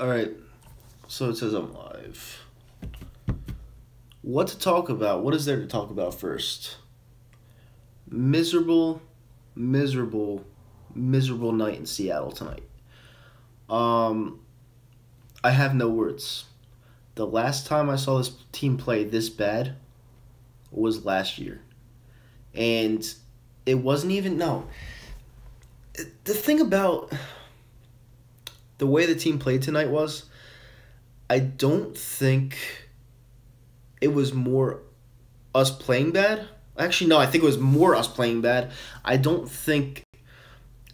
Alright, so it says I'm live. What to talk about? What is there to talk about first? Miserable, miserable, miserable night in Seattle tonight. Um, I have no words. The last time I saw this team play this bad was last year. And it wasn't even, no. The thing about the way the team played tonight was, I don't think it was more us playing bad. Actually, no, I think it was more us playing bad. I don't think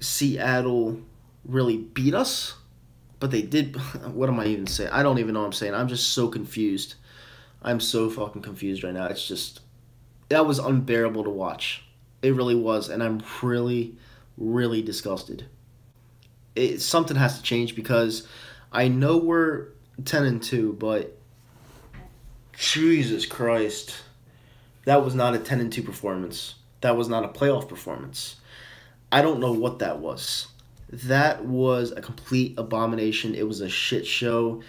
Seattle really beat us, but they did. What am I even saying? I don't even know what I'm saying. I'm just so confused. I'm so fucking confused right now. It's just, that was unbearable to watch. It really was, and I'm really, really disgusted. Something has to change because I know we're 10-2, but Jesus Christ, that was not a 10-2 performance. That was not a playoff performance. I don't know what that was. That was a complete abomination. It was a shit show.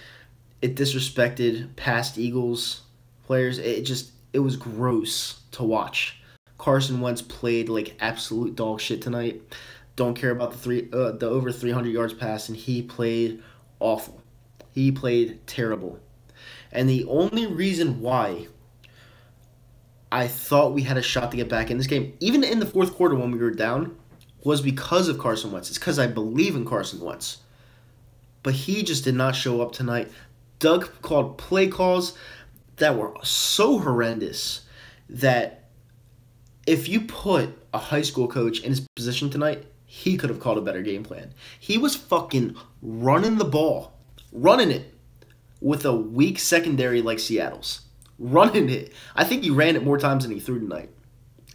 It disrespected past Eagles players. It was gross to watch. Carson Wentz played like absolute dog shit tonight. Don't care about the over 300 yards pass, and he played awful. He played terrible. And the only reason why I thought we had a shot to get back in this game, even in the fourth quarter when we were down, was because of Carson Wentz. It's because I believe in Carson Wentz. But he just did not show up tonight. Doug called play calls that were so horrendous that if you put a high school coach in his position tonight, he could have called a better game plan. He was fucking running the ball, running it with a weak secondary like Seattle's. Running it. I think he ran it more times than he threw tonight.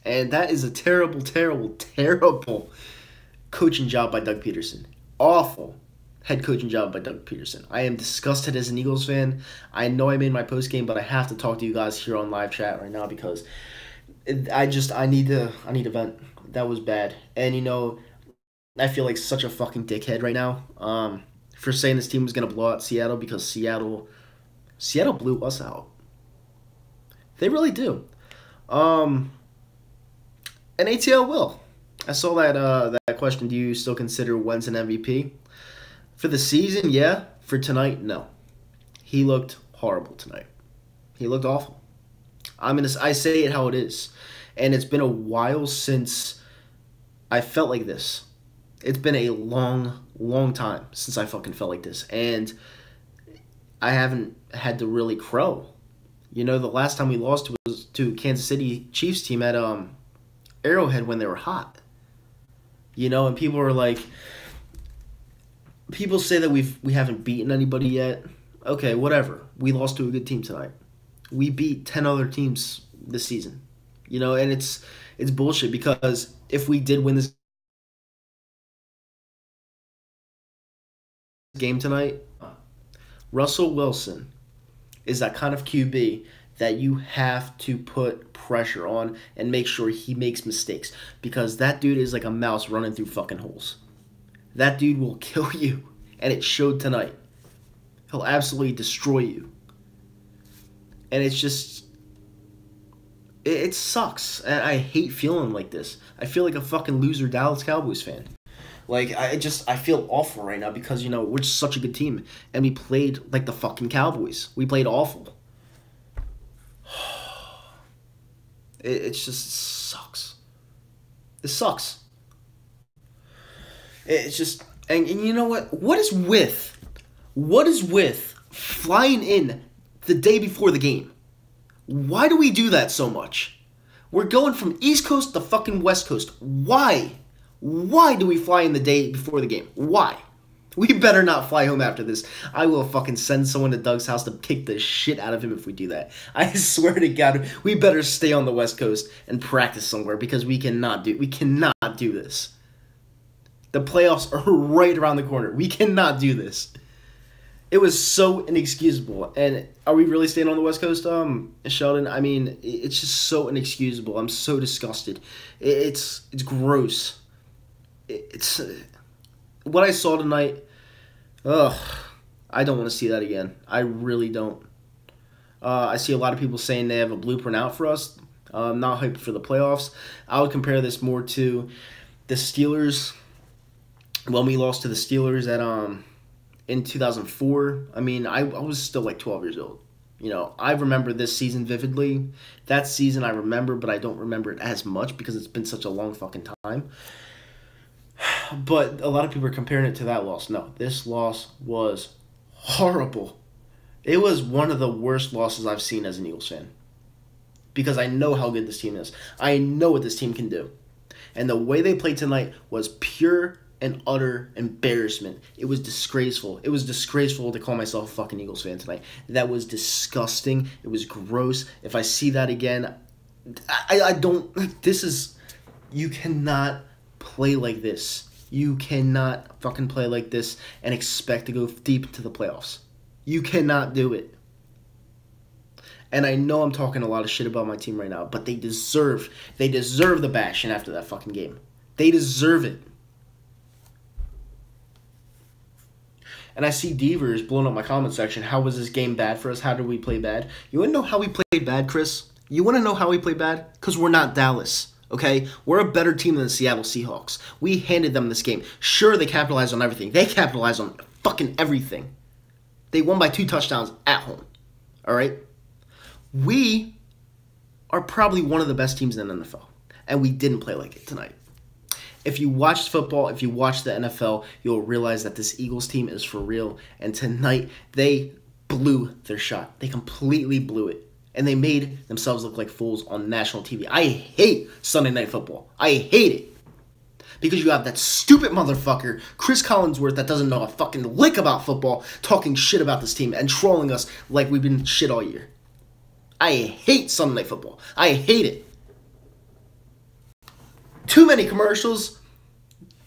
And that is a terrible, terrible, terrible coaching job by Doug Peterson. Awful head coaching job by Doug Peterson. I am disgusted as an Eagles fan. I know I made my post game, but I have to talk to you guys here on live chat right now because I need to vent. That was bad. And I feel like such a fucking dickhead right now. For saying this team was gonna blow out Seattle because Seattle blew us out. They really do. And ATL will. I saw that question. Do you still consider Wentz an MVP? For the season, yeah. For tonight, no. He looked horrible tonight. He looked awful. I say it how it is. And it's been a while since I felt like this. It's been a long, long time since I fucking felt like this. And I haven't had to really crow. The last time we lost was to Kansas City Chiefs team at Arrowhead when they were hot. And people are like, people say that we haven't beaten anybody yet. Okay, whatever. We lost to a good team tonight. We beat 10 other teams this season. And it's bullshit because if we did win this game tonight, Russell Wilson is that kind of QB that you have to put pressure on and make sure he makes mistakes because that dude is like a mouse running through fucking holes. That dude will kill you, and it showed tonight. He'll absolutely destroy you. And it's just, it sucks, and I hate feeling like this. I feel like a fucking loser Dallas Cowboys fan. Like, I feel awful right now because, we're just such a good team. And we played like the fucking Cowboys. We played awful. It just sucks. It sucks. It's just, and you know what? What is with flying in the day before the game? Why do we do that so much? We're going from East Coast to fucking West Coast. Why? Why do we fly in the day before the game? Why? We better not fly home after this. I will fucking send someone to Doug's house to kick the shit out of him if we do that. I swear to God, we better stay on the West Coast and practice somewhere because we cannot do this. The playoffs are right around the corner. We cannot do this. It was so inexcusable. And are we really staying on the West Coast, Sheldon? I mean, it's just so inexcusable. I'm so disgusted. It's gross. It's what I saw tonight. Ugh, I don't want to see that again. I really don't. I see a lot of people saying they have a blueprint out for us. I'm not hyped for the playoffs. I would compare this more to the Steelers when we lost to the Steelers at in 2004. I mean, I was still like 12 years old. You know, I remember this season vividly. That season I remember, but I don't remember it as much because it's been such a long fucking time. But a lot of people are comparing it to that loss. No, this loss was horrible. It was one of the worst losses I've seen as an Eagles fan. Because I know how good this team is. I know what this team can do. And the way they played tonight was pure and utter embarrassment. It was disgraceful. It was disgraceful to call myself a fucking Eagles fan tonight. That was disgusting. It was gross. If I see that again, I don't... This is... You cannot play like this. You cannot fucking play like this and expect to go deep into the playoffs. You cannot do it. And I know I'm talking a lot of shit about my team right now, but they deserve the bashing after that fucking game. They deserve it. And I see Devers blowing up my comment section. How was this game bad for us? How did we play bad? You want to know how we played bad, Chris? You want to know how we played bad? Because we're not Dallas, okay? We're a better team than the Seattle Seahawks. We handed them this game. Sure, they capitalized on everything. They capitalized on fucking everything. They won by 2 touchdowns at home, all right? We are probably one of the best teams in the NFL, and we didn't play like it tonight. If you watched football, if you watch the NFL, you'll realize that this Eagles team is for real, and tonight they blew their shot. They completely blew it, and they made themselves look like fools on national TV. I hate Sunday Night Football. I hate it. Because you have that stupid motherfucker, Chris Collinsworth, that doesn't know a fucking lick about football, talking shit about this team and trolling us like we've been shit all year. I hate Sunday Night Football. I hate it. Too many commercials.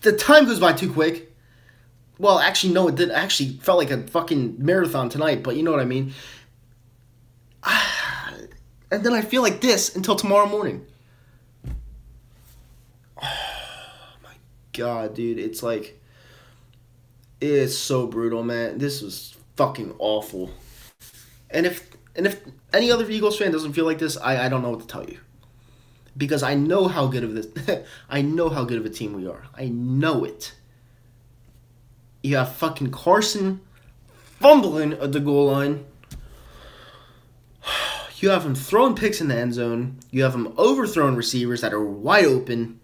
The time goes by too quick. Well, actually, no, it did. Actually felt like a fucking marathon tonight, but you know what I mean. And then I feel like this until tomorrow morning. God, dude, it's like, it's so brutal, man. This was fucking awful. And if any other Eagles fan doesn't feel like this, I don't know what to tell you. Because I know how good of this I know how good of a team we are. I know it. You have fucking Carson fumbling at the goal line. You have him throwing picks in the end zone. You have him overthrowing receivers that are wide open.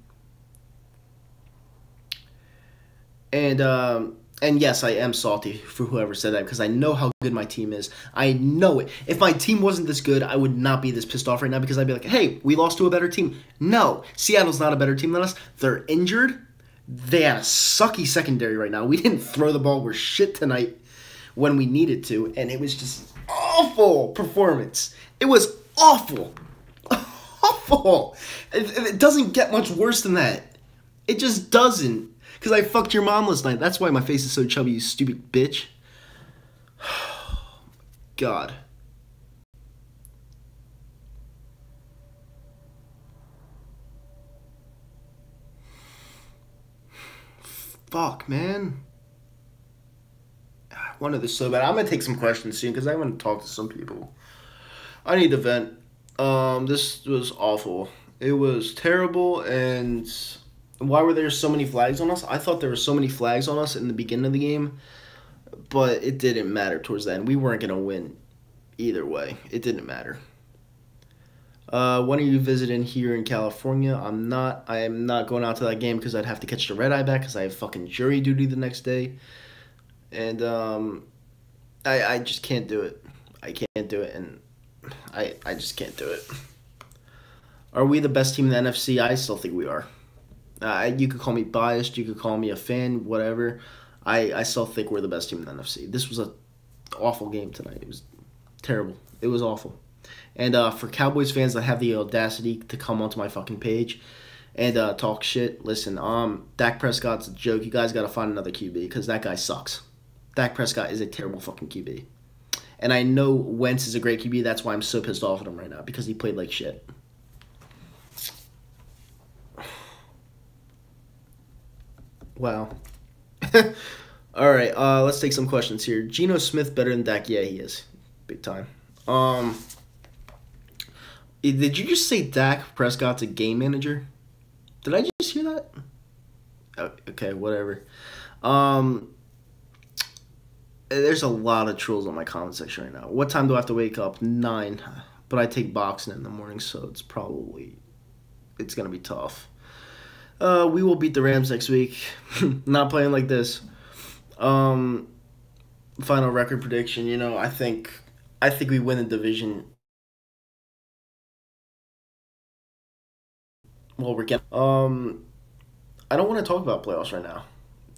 And yes, I am salty for whoever said that because I know how good my team is. I know it. If my team wasn't this good, I would not be this pissed off right now because I'd be like, hey, we lost to a better team. No, Seattle's not a better team than us. They're injured. They have a sucky secondary right now. We didn't throw the ball worth shit tonight when we needed to, and it was just awful performance. It was awful. Awful. It doesn't get much worse than that. It just doesn't. Because I fucked your mom last night. That's why my face is so chubby, you stupid bitch. God. Fuck, man. I wanted this so bad. I'm going to take some questions soon because I want to talk to some people. I need to vent. This was awful. It was terrible, and why were there so many flags on us? I thought there were so many flags on us in the beginning of the game, but it didn't matter towards the end. We weren't going to win either way. It didn't matter. When are you visiting here in California? I am not going out to that game because I'd have to catch the red eye back because I have fucking jury duty the next day. And I just can't do it. I can't do it, and I just can't do it. Are we the best team in the NFC? I still think we are. You could call me biased. You could call me a fan, whatever. I still think we're the best team in the NFC. This was an awful game tonight. It was terrible. It was awful. And for Cowboys fans that have the audacity to come onto my fucking page and talk shit, listen, Dak Prescott's a joke. You guys got to find another QB because that guy sucks. Dak Prescott is a terrible fucking QB. And I know Wentz is a great QB. That's why I'm so pissed off at him right now because he played like shit. Wow. All right, let's take some questions here. Geno Smith better than Dak? Yeah, he is. Big time. Did you just say Dak Prescott's a game manager? Did I just hear that? Okay, whatever. There's a lot of trolls on my comment section right now. What time do I have to wake up? 9. But I take boxing in the morning, so it's going to be tough. We will beat the Rams next week. Not playing like this. Final record prediction, I think we win the division. Well, we're getting. I don't want to talk about playoffs right now.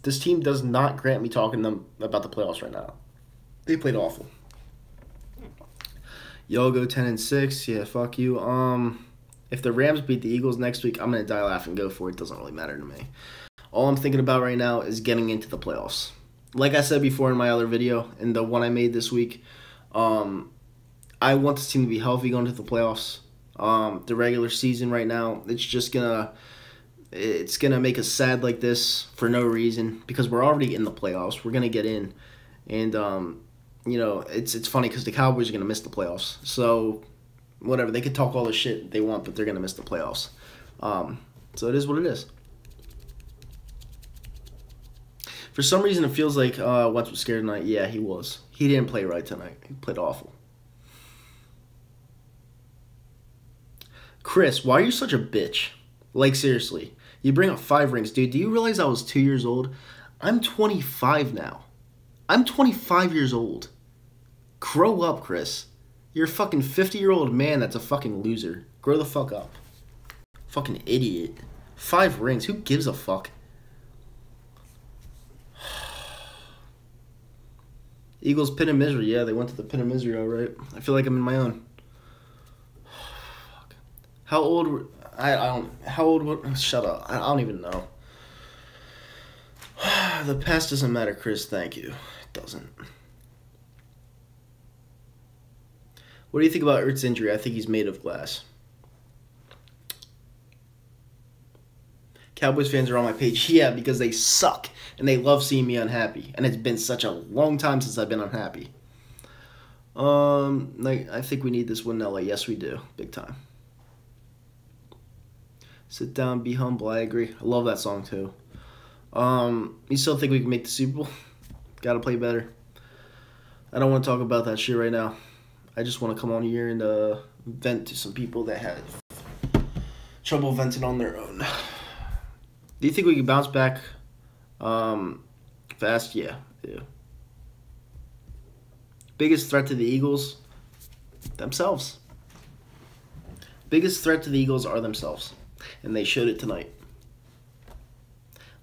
This team does not grant me talking to them about the playoffs right now. They played awful. Y'all go 10-6. Yeah, fuck you. If the Rams beat the Eagles next week, I'm gonna die laughing and go for it. Doesn't really matter to me. All I'm thinking about right now is getting into the playoffs. Like I said before in my other video, and the one I made this week, I want this team to be healthy going to the playoffs. The regular season right now, it's gonna make us sad like this for no reason because we're already in the playoffs. We're gonna get in, and it's funny because the Cowboys are gonna miss the playoffs. So whatever, they could talk all the shit they want, but they're gonna miss the playoffs. So it is what it is. For some reason, it feels like Wentz was scared tonight. Yeah, he was. He didn't play right tonight. He played awful. Chris, why are you such a bitch? Like, seriously. You bring up 5 rings. Dude, do you realize I was 2 years old? I'm 25 now. I'm 25 years old. Grow up, Chris. You're a fucking 50-year-old man that's a fucking loser. Grow the fuck up. Fucking idiot. 5 rings. Who gives a fuck? Eagles pit of misery. Yeah, they went to the pit of misery, all right. I feel like I'm in my own. How old? How old? Shut up. I don't even know. The past doesn't matter, Chris. Thank you. It doesn't. What do you think about Ertz's injury? I think he's made of glass. Cowboys fans are on my page. Yeah, because they suck. And they love seeing me unhappy. And it's been such a long time since I've been unhappy. I think we need this win in LA. Yes, we do. Big time. Sit down, be humble. I agree. I love that song too. You still think we can make the Super Bowl? Gotta play better. I don't want to talk about that shit right now. I just want to come on here and vent to some people that had trouble venting on their own. Do you think we can bounce back fast? Yeah. Biggest threat to the Eagles? Themselves. Biggest threat to the Eagles are themselves. And they showed it tonight.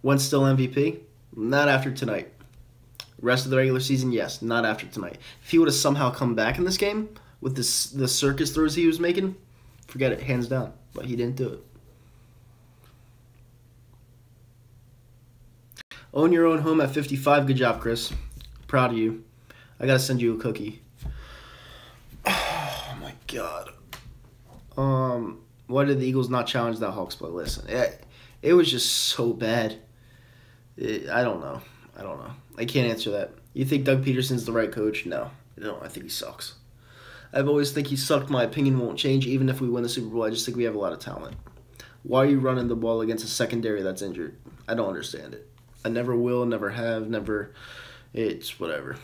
Wentz still MVP? Not after tonight. Rest of the regular season, yes. Not after tonight. If he would have somehow come back in this game with the circus throws he was making, forget it, hands down. But he didn't do it. Own your own home at 55. Good job, Chris. Proud of you. I gotta send you a cookie. Oh my god. Why did the Eagles not challenge that Hawks play? Listen, it was just so bad. I don't know. I can't answer that. You think Doug Peterson's the right coach? No, I think he sucks. I've always think he sucked. My opinion won't change even if we win the Super Bowl. I just think we have a lot of talent. Why are you running the ball against a secondary that's injured? I don't understand it. I never will, never have, never. It's whatever.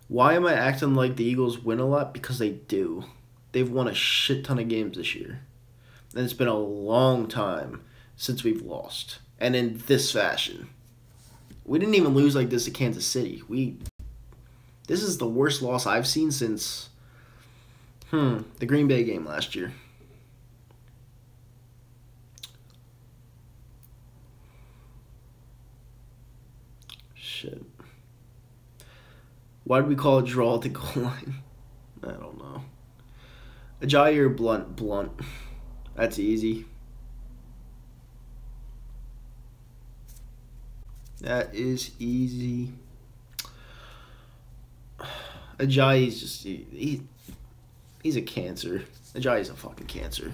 Why am I acting like the Eagles win a lot? Because they do. They've won a shit ton of games this year. And it's been a long time since we've lost. And in this fashion. We didn't even lose like this to Kansas City. This is the worst loss I've seen since the Green Bay game last year. Shit. Why did we call it draw at the goal line? I don't know. Ajayi or Blunt? Blunt. That's easy. That is easy. Ajayi's just he's a cancer. Ajayi's a fucking cancer.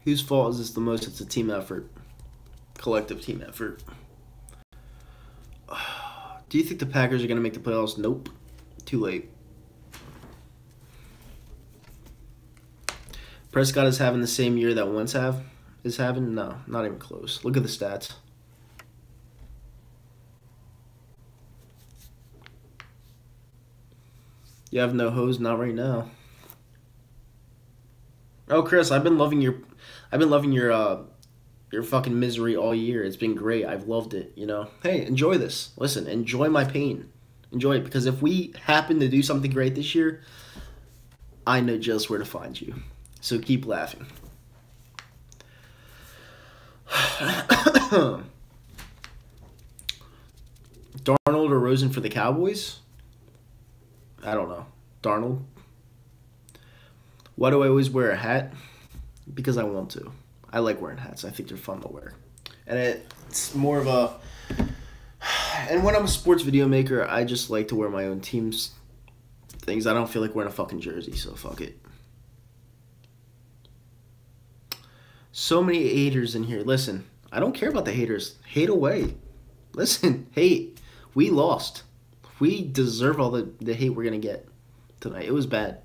Whose fault is this the most? It's a team effort. Collective team effort. Do you think the Packers are going to make the playoffs? Nope. Too late. Prescott is having the same year that Wentz is having? No, not even close. Look at the stats. You have no hose? Not right now. Oh, Chris, I've been loving your fucking misery all year. It's been great. I've loved it, you know. Hey, enjoy this. Listen, enjoy my pain. Enjoy it, because if we happen to do something great this year, I know just where to find you. So keep laughing. Darnold or Rosen for the Cowboys? I don't know. Darnold? Why do I always wear a hat? Because I want to. I like wearing hats. I think they're fun to wear. And it's more of a... And when I'm a sports video maker, I just like to wear my own team's things. I don't feel like wearing a fucking jersey, so fuck it. So many haters in here. Listen, I don't care about the haters. Hate away. Listen, hate. We lost. We deserve all the hate we're going to get tonight. It was bad.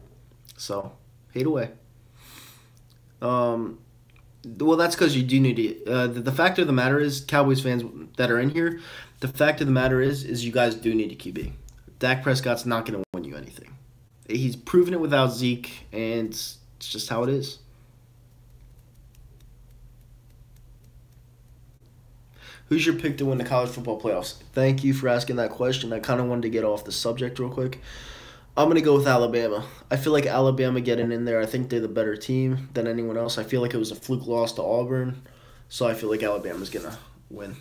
So, hate away. Well, that's because you do need to... the fact of the matter is, Cowboys fans that are in here, the fact of the matter is you guys do need a QB. Dak Prescott's not going to win you anything. He's proven it without Zeke, and it's just how it is. Who's your pick to win the college football playoffs? Thank you for asking that question. I kind of wanted to get off the subject real quick. I'm going to go with Alabama. I feel like Alabama getting in there, I think they're the better team than anyone else. I feel like it was a fluke loss to Auburn, so I feel like Alabama's going to win.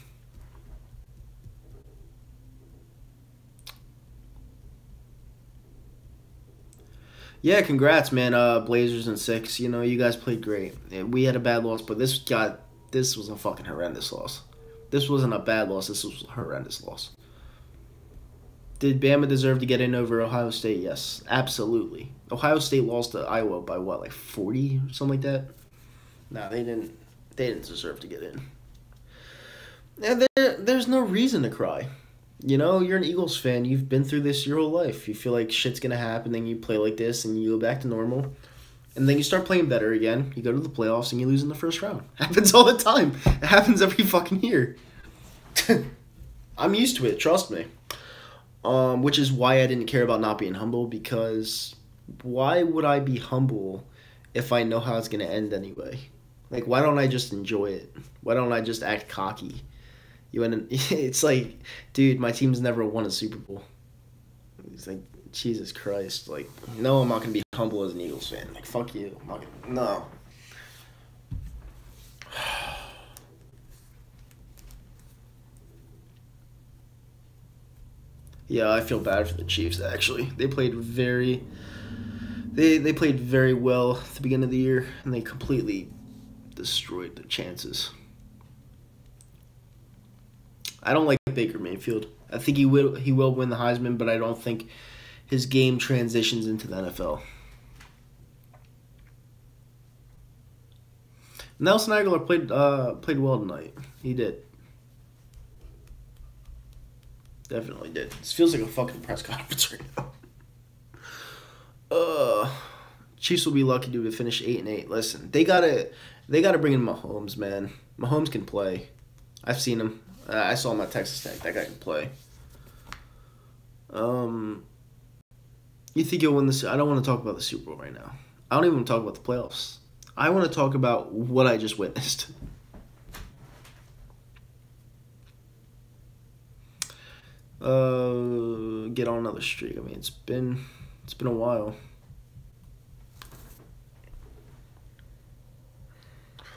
Yeah, congrats, man. Blazers in 6. You know, you guys played great. We had a bad loss, but this was a fucking horrendous loss. This wasn't a bad loss. This was a horrendous loss. Did Bama deserve to get in over Ohio State? Yes, absolutely. Ohio State lost to Iowa by what, like 40 or something like that? No, they didn't. They didn't deserve to get in. And there's no reason to cry. You know, you're an Eagles fan. You've been through this your whole life. You feel like shit's gonna happen, then you play like this, and you go back to normal. And then you start playing better again. You go to the playoffs and you lose in the first round. Happens all the time. It happens every fucking year. I'm used to it, trust me. Which is why I didn't care about not being humble, because why would I be humble if I know how it's going to end anyway? Like, why don't I just enjoy it? Why don't I just act cocky? It's like, dude, my team's never won a Super Bowl. It's like, Jesus Christ. Like, no, I'm not going to be humble as an Eagles fan. Like, fuck you. I'm not gonna, no. Yeah, I feel bad for the Chiefs, actually. They played very... They played very well at the beginning of the year, and they completely destroyed their chances. I don't like Baker Mayfield. I think he will win the Heisman, but I don't think his game transitions into the NFL. Nelson Aguilar played well tonight. He did. Definitely did. This feels like a fucking press conference right now. Chiefs will be lucky to finish 8-8. Listen, they gotta bring in Mahomes, man. Mahomes can play. I've seen him. I saw him at Texas Tech. That guy can play. You think he'll win this? I don't want to talk about the Super Bowl right now. I don't even want to talk about the playoffs. I want to talk about what I just witnessed. Get on another streak. I mean, it's been a while.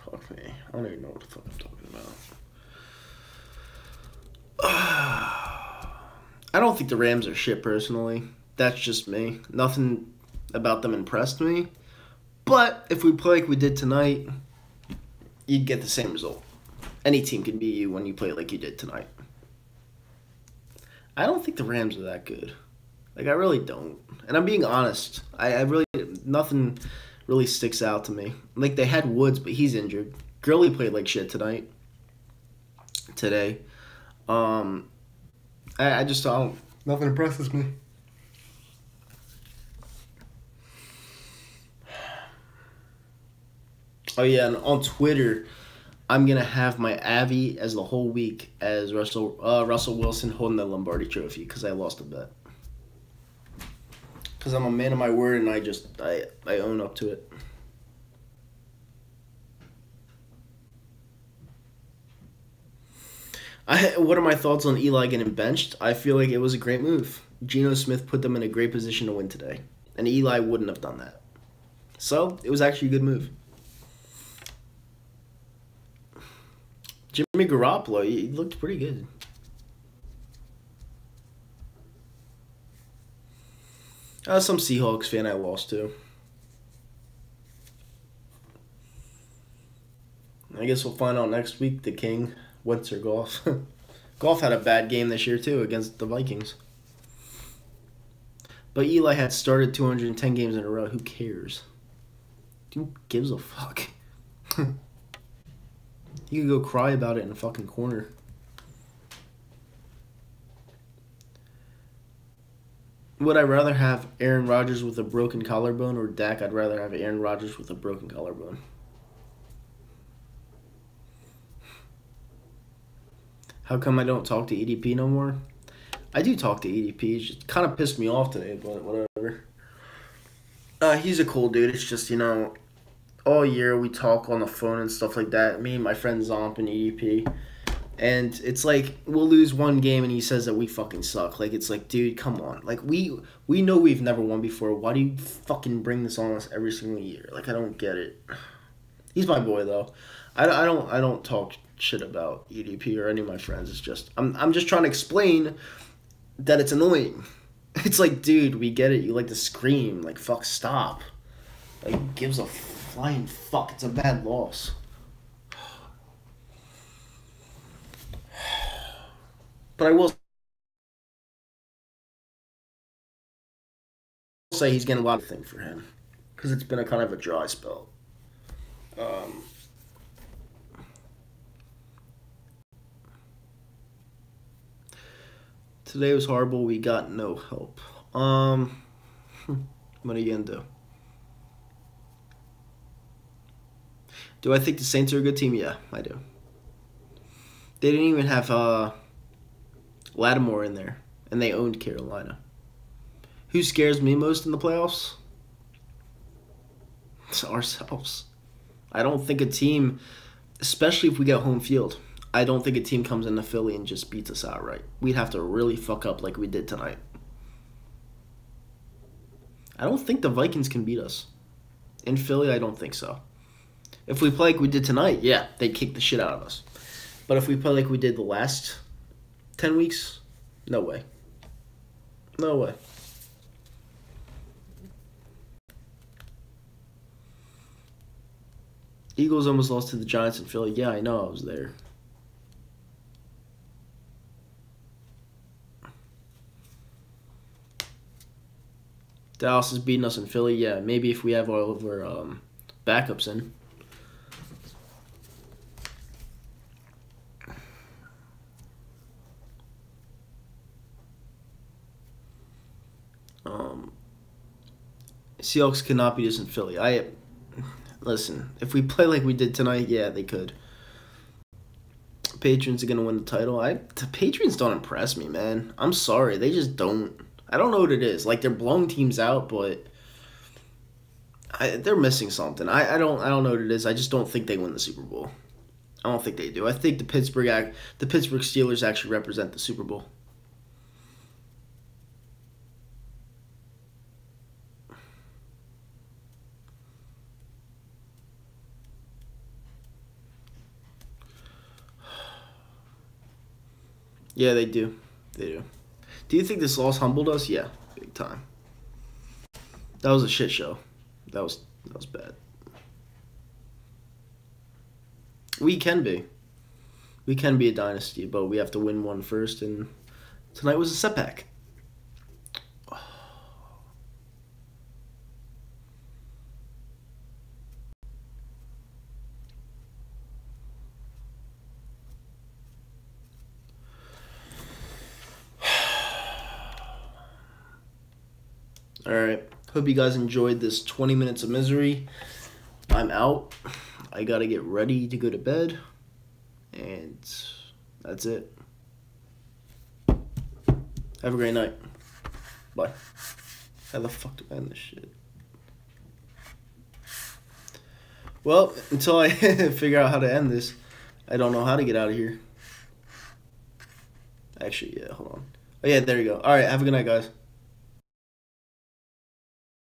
Fuck me. I don't even know what the fuck I'm talking about. I don't think the Rams are shit, personally. That's just me. Nothing about them impressed me. But if we play like we did tonight, you'd get the same result. Any team can beat you when you play like you did tonight. I don't think the Rams are that good. Like, I really don't. And I'm being honest. I really, nothing really sticks out to me. Like, they had Woods, but he's injured. Gurley played like shit today. I just don't. Nothing impresses me. Oh yeah, and on Twitter, I'm gonna have my Avi as the whole week as Russell Wilson holding the Lombardi Trophy because I lost a bet. Because I'm a man of my word and I own up to it. What are my thoughts on Eli getting benched? I feel like it was a great move. Geno Smith put them in a great position to win today, and Eli wouldn't have done that. So it was actually a good move. Jimmy Garoppolo, he looked pretty good. Some Seahawks fan I lost to. I guess we'll find out next week. The King, Wentz or Goff. Goff had a bad game this year too against the Vikings. But Eli had started 210 games in a row. Who cares? Who gives a fuck? You could go cry about it in a fucking corner. Would I rather have Aaron Rodgers with a broken collarbone or Dak? I'd rather have Aaron Rodgers with a broken collarbone. How come I don't talk to EDP no more? I do talk to EDP. It just kind of pissed me off today, but whatever. He's a cool dude. It's just, all year we talk on the phone and stuff like that. Me and my friend Zomp and EDP. And it's like, we'll lose one game and he says that we fucking suck. Like, it's like, dude, come on. Like, we know we've never won before. Why do you fucking bring this on us every single year? Like, I don't get it. He's my boy, though. I don't talk shit about EDP or any of my friends. It's just, I'm just trying to explain that it's annoying. It's like, dude, we get it. You like to scream. Like, fuck, stop. Like, who gives a flying fuck? It's a bad loss. But I will say he's getting a lot of things for him. Because it's been a kind of a dry spell. Today was horrible. We got no help. What are you going to do? Do I think the Saints are a good team? Yeah, I do. They didn't even have Lattimore in there, and they owned Carolina. Who scares me most in the playoffs? It's ourselves. I don't think a team, especially if we get home field, I don't think a team comes into Philly and just beats us outright. We'd have to really fuck up like we did tonight. I don't think the Vikings can beat us. In Philly, I don't think so. If we play like we did tonight, yeah, they'd kick the shit out of us. But if we play like we did the last 10 weeks, no way. No way. Eagles almost lost to the Giants in Philly. Yeah, I know, I was there. Dallas is beating us in Philly. Yeah, maybe if we have all of our backups in. Seahawks cannot beat us in Philly. Listen, if we play like we did tonight, yeah, they could. Patriots are going to win the title. The Patriots don't impress me, man. I'm sorry. They just don't. I don't know what it is. Like, they're blowing teams out, but they're missing something. I don't know what it is. I just don't think they win the Super Bowl. I don't think they do. I think the Pittsburgh Steelers actually represent the Super Bowl. Yeah, they do. They do. Do you think this loss humbled us? Yeah, big time. That was a shit show. That was bad. We can be. We can be a dynasty, but we have to win one first, and tonight was a setback. Alright. Hope you guys enjoyed this 20 minutes of misery. I'm out. I gotta get ready to go to bed. And that's it. Have a great night. Bye. How the fuck do I end this shit? Well, until I figure out how to end this, I don't know how to get out of here. Actually, yeah, hold on. Oh, yeah, there you go. All right, have a good night, guys.